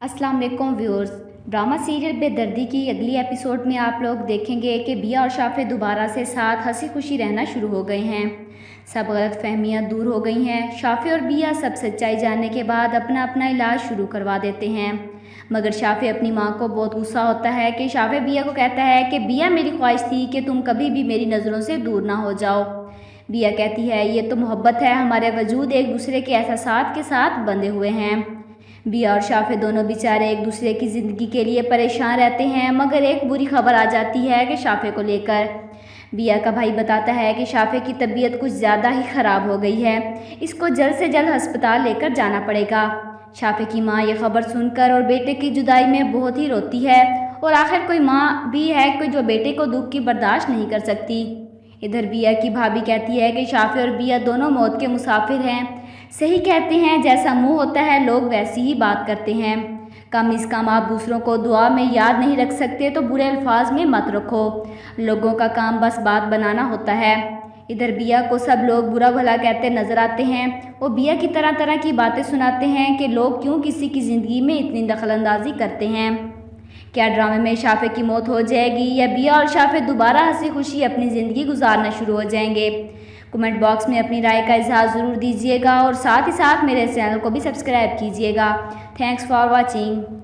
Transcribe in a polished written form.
अस्सलाम वालेकुम viewers. Drama serial बेदर्दी की अगली एपिसोड में आप लोग देखेंगे कि बिया और शाफे दोबारा से साथ हंसी खुशी रहना शुरू हो गए हैं। सब गलत फहमियाँ दूर हो गई हैं। शाफे और बिया सब सच्चाई जानने के बाद अपना अपना इलाज शुरू करवा देते हैं। मगर शाफे अपनी माँ को बहुत गुस्सा होता है कि शाफे बिया को कहता है कि बिया मेरी ख्वाहिश थी कि तुम कभी भी मेरी नज़रों से दूर ना हो जाओ। बिया कहती है ये तो मोहब्बत है, हमारे वजूद एक दूसरे के एहसासात के साथ बंधे हुए हैं। बिया और शाफे दोनों बेचारे एक दूसरे की ज़िंदगी के लिए परेशान रहते हैं, मगर एक बुरी खबर आ जाती है कि शाफे को लेकर। बिया का भाई बताता है कि शाफे की तबीयत कुछ ज़्यादा ही ख़राब हो गई है, इसको जल्द से जल्द अस्पताल लेकर जाना पड़ेगा। शाफे की माँ ये खबर सुनकर और बेटे की जुदाई में बहुत ही रोती है, और आखिर कोई माँ भी है कोई जो बेटे को दुख की बर्दाश्त नहीं कर सकती। इधर बिया की भाभी कहती है कि शाफे और बिया दोनों मौत के मुसाफिर हैं। सही कहते हैं, जैसा मुंह होता है लोग वैसी ही बात करते हैं। कम इस कम आप दूसरों को दुआ में याद नहीं रख सकते तो बुरे अल्फाज में मत रखो। लोगों का काम बस बात बनाना होता है। इधर बिया को सब लोग बुरा भला कहते नजर आते हैं। वो बिया की तरह तरह की बातें सुनाते हैं कि लोग क्यों किसी की ज़िंदगी में इतनी दखलंदाजी करते हैं। क्या ड्रामे में शाफे की मौत हो जाएगी या बिया और शाफे दोबारा हंसी खुशी अपनी ज़िंदगी गुजारना शुरू हो जाएंगे? कमेंट बॉक्स में अपनी राय का इज़हार ज़रूर दीजिएगा और साथ ही साथ मेरे चैनल को भी सब्सक्राइब कीजिएगा। Thanks for watching.